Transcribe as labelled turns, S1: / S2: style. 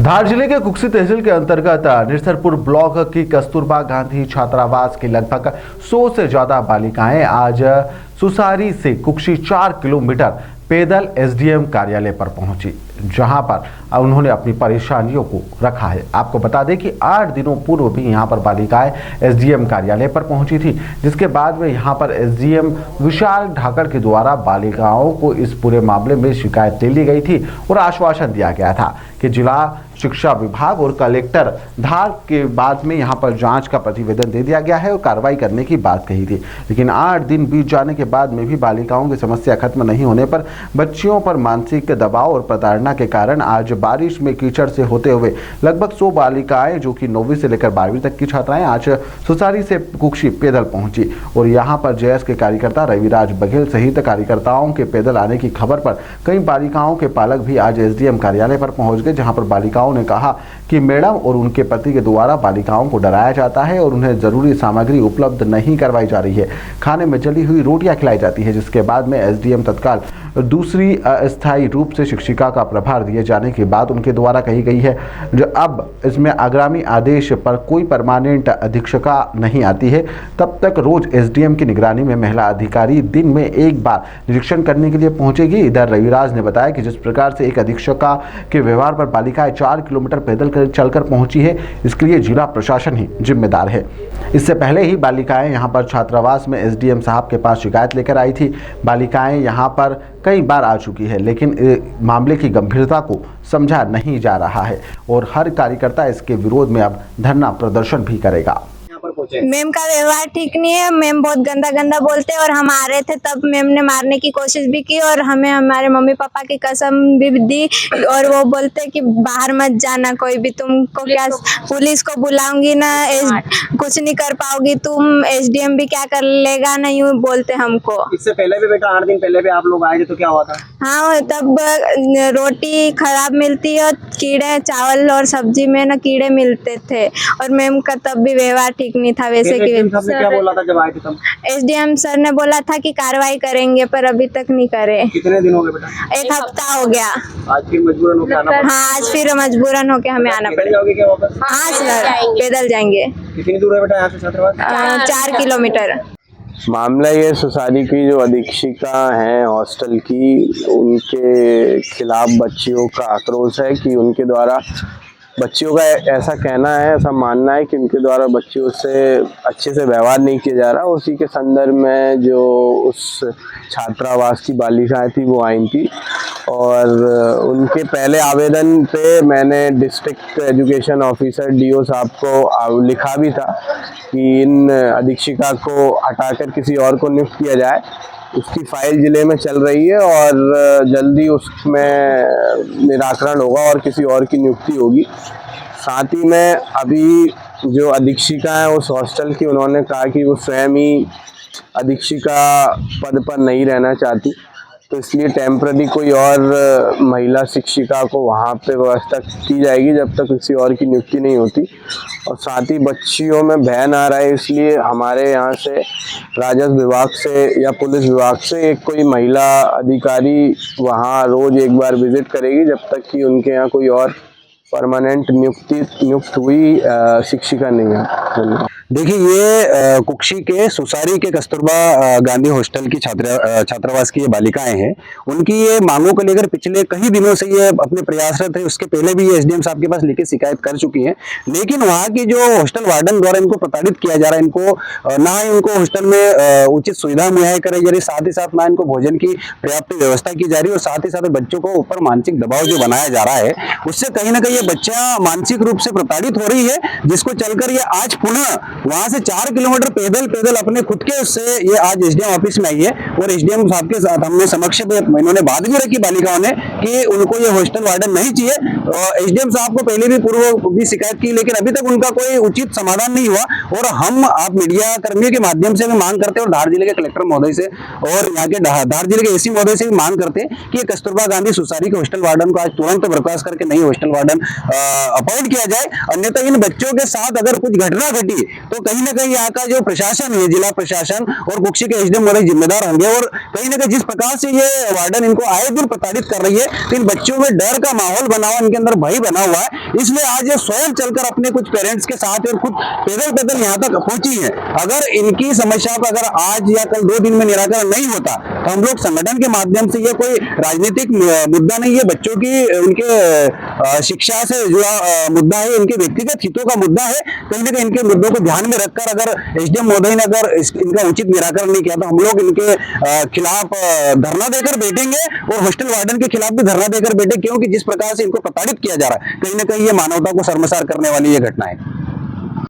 S1: धार जिले के कुक्सी तहसील के अंतर्गत निरसरपुर ब्लॉक की कस्तूरबा गांधी छात्रावास की लगभग 100 से ज्यादा बालिकाएं आज सुसारी से कुक्सी 4 किलोमीटर पैदल एसडीएम कार्यालय पर पहुंची, जहां पर उन्होंने अपनी परेशानियों को रखा है। आपको बता दें कि 8 दिनों पूर्व भी यहां पर बालिकाएं एसडीएम कार्यालय पर पहुंची थी, जिसके बाद में यहां पर एसडीएम विशाल ढाकड़ के द्वारा बालिकाओं को इस पूरे मामले में शिकायत ले ली गई थी और आश्वासन दिया गया था कि जिला शिक्षा विभाग और कलेक्टर धार के बाद में यहां पर जांच का प्रतिवेदन दे दिया गया है और कार्रवाई करने की बात कही थी। लेकिन 8 दिन बीत जाने के बाद में भी बालिकाओं की समस्या खत्म नहीं होने पर बच्चियों पर मानसिक दबाव और प्रताड़ना के कारण आज बारिश में कीचड़ से होते हुए लगभग 100 बालिकाएं जो कि 9वीं से लेकर 12वीं तक की छात्राएं आज सुसारी से कुक्सी पैदल पहुंची और यहां पर जेएस के कार्यकर्ता रविराज बघेल सहित कार्यकर्ताओं के पैदल आने की खबर पर कई बालिकाओं के पालक भी आज एसडीएम कार्यालय पर पहुंच गए, जहां पर बालिकाओं ने कहा कि मैडम और उनके पति के द्वारा बालिकाओं को डराया जाता है और उन्हें जरूरी सामग्री उपलब्ध नहीं करवाई जा रही है। खाने में जली हुई रोटियां खिलाई जाती है, जिसके बाद में एसडीएम तत्काल दूसरी अस्थायी रूप से शिक्षिका का प्रभार दिए जाने की बात उनके द्वारा कही गई है। जो अब इसमें आगामी आदेश पर कोई परमानेंट अधीक्षिका नहीं आती है, तब तक रोज एसडीएम की निगरानी में महिला अधिकारी दिन में एक बार निरीक्षण करने के लिए पहुंचेगी। इधर रविराज ने बताया कि जिस प्रकार से एक अधीक्षिका के व्यवहार पर बालिकाएं 4 किलोमीटर पैदल चलकर पहुंची है, इसके लिए जिला प्रशासन ही जिम्मेदार है। इससे पहले ही बालिकाएं यहां पर छात्रावास में एसडीएम साहब के पास शिकायत लेकर आई थी। बालिकाएं यहां पर कई बार आ चुकी है, लेकिन मामले की गंभीरता को समझा नहीं जा रहा है और हर कार्यकर्ता इसके विरोध में अब धरना प्रदर्शन भी करेगा।
S2: मैम का व्यवहार ठीक नहीं है। मैम बहुत गंदा गंदा बोलते हैं और हम आ रहे थे तब मैम ने मारने की कोशिश भी की और हमें हमारे मम्मी पापा की कसम भी दी और वो बोलते कि बाहर मत जाना, कोई भी तुमको क्या पुलिस को बुलाऊंगी ना, कुछ नहीं कर पाओगी तुम, एसडीएम भी क्या कर लेगा ना, यूं बोलते हमको।
S3: इससे पहले भी बेटा 8 दिन पहले भी आप लोग आए थे तो क्या हुआ था?
S2: हाँ, तब रोटी खराब मिलती है, कीड़े चावल और सब्जी में ना कीड़े मिलते थे और मैम का तब भी व्यवहार ठीक नहीं था। वैसे कि
S3: क्या बोला था जब आए थे तब?
S2: एसडीएम सर ने बोला था कि कार्रवाई करेंगे, पर अभी तक नहीं करे।
S3: कितने दिन हो गए बेटा?
S2: 1 हफ्ता हो गया।
S3: आज फिर मजबूरन होकर आना पड़ा?
S2: हाँ, आज फिर मजबूरन होके हमें आना पड़ेगा।
S3: जाओगे क्या वापस?
S2: हाँ सर, पैदल जाएंगे।
S3: कितनी दूर है बेटा यहाँ से छात्रावास?
S2: 4 किलोमीटर।
S4: मामला ये सुसारी की जो अधीक्षिका हैं हॉस्टल की, उनके खिलाफ बच्चियों का आक्रोश है कि उनके द्वारा बच्चियों का ऐसा कहना है, ऐसा मानना है कि उनके द्वारा बच्चियों से अच्छे से व्यवहार नहीं किया जा रहा। उसी के संदर्भ में जो उस छात्रावास की बालिकाएं थी वो आई थी और उनके पहले आवेदन पे मैंने डिस्ट्रिक्ट एजुकेशन ऑफिसर डीओ साहब को लिखा भी था कि इन अधीक्षिका को हटाकर किसी और को नियुक्त किया जाए। उसकी फाइल जिले में चल रही है और जल्दी उसमें निराकरण होगा और किसी और की नियुक्ति होगी। साथ ही में अभी जो अधीक्षिका है उस हॉस्टल की, उन्होंने कहा कि वो स्वयं ही अधीक्षिका पद पर नहीं रहना चाहती, तो इसलिए टेम्पररी कोई और महिला शिक्षिका को वहाँ पे व्यवस्था की जाएगी जब तक किसी और की नियुक्ति नहीं होती। और साथ ही बच्चियों में भय ना रहे, इसलिए हमारे यहाँ से राजस्व विभाग से या पुलिस विभाग से एक कोई महिला अधिकारी वहाँ रोज एक बार विजिट करेगी जब तक कि उनके यहाँ कोई और परमानेंट नियुक्त हुई शिक्षिका नहीं है।
S5: देखिए, ये कुक्सी के सुसारी के कस्तूरबा गांधी हॉस्टल की छात्रावास की ये बालिकाएं हैं। उनकी ये मांगों को लेकर पिछले कई दिनों से ये अपने प्रयासरत है। उसके पहले भी ये एसडीएम साहब के पास लिखित शिकायत कर चुकी हैं, लेकिन वहाँ की जो हॉस्टल वार्डन द्वारा इनको प्रताड़ित किया जा रहा है, इनको ना ही उनको हॉस्टल में उचित सुविधा मुहैया कराई जा रही, साथ ही साथ ना इनको भोजन की पर्याप्त व्यवस्था की जा रही है और साथ ही साथ बच्चों को ऊपर मानसिक दबाव जो बनाया जा रहा है, उससे कहीं ना कहीं ये बच्चा मानसिक रूप से प्रताड़ित हो रही है, जिसको चलकर ये आज पुनः वहां से 4 किलोमीटर पैदल अपने खुद के उससे ये आज एसडीएम ऑफिस में आई है और एसडीएम साहब के साथ हमने समक्ष इन्होंने बात भी रखी बालिकाओं ने कि उनको ये हॉस्टल वार्डन नहीं चाहिए। और एसडीएम साहब को पहले भी पूर्व भी शिकायत की, लेकिन अभी तक उनका कोई उचित समाधान नहीं हुआ और हम आप मीडिया कर्मियों के माध्यम से भी मांग करते हैं और धार जिले के कलेक्टर महोदय से और यहाँ के धार जिले के एसी महोदय से भी मांग करते हैं कि ये कस्तूरबा गांधी सुसारी के हॉस्टल वार्डन को आज तुरंत बर्खास्त करके नई हॉस्टल वार्डन अपॉइंट किया जाए, अन्यथा इन बच्चों के साथ अगर कुछ घटना घटी तो कहीं ना कहीं यहाँ का जो प्रशासन है, जिला प्रशासन और कुक्षी के एसडीएम महोदय जिम्मेदार होंगे। और कहीं ना कहीं जिस प्रकार से ये वार्डन इनको आए दिन प्रताड़ित कर रही है, तो इन बच्चों में डर का माहौल बना हुआ, इनके अंदर भय बना हुआ है, इसलिए आज ये स्वयं चलकर अपने कुछ पेरेंट्स के साथ और खुद पैदल यहाँ तक पहुंची है। अगर इनकी समस्या का अगर आज या कल 2 दिन में निराकरण नहीं होता तो हम लोग संगठन के माध्यम से, ये कोई राजनीतिक मुद्दा नहीं है, बच्चों की उनके शिक्षा से जुड़ा मुद्दा है, इनके व्यक्तिगत हितों का मुद्दा है। कहीं ना कहीं इनके मुद्दों को ध्यान में रखकर अगर एसडीएम महोदय ने अगर इनका उचित निराकरण नहीं किया तो हम लोग इनके खिलाफ धरना देकर बैठेंगे और हॉस्टल वार्डन के खिलाफ भी धरना देकर बैठे, क्योंकि जिस प्रकार से इनको प्रताड़ित किया जा रहा है, कहीं ना कहीं ये मानवता को शर्मसार करने वाली ये घटना है।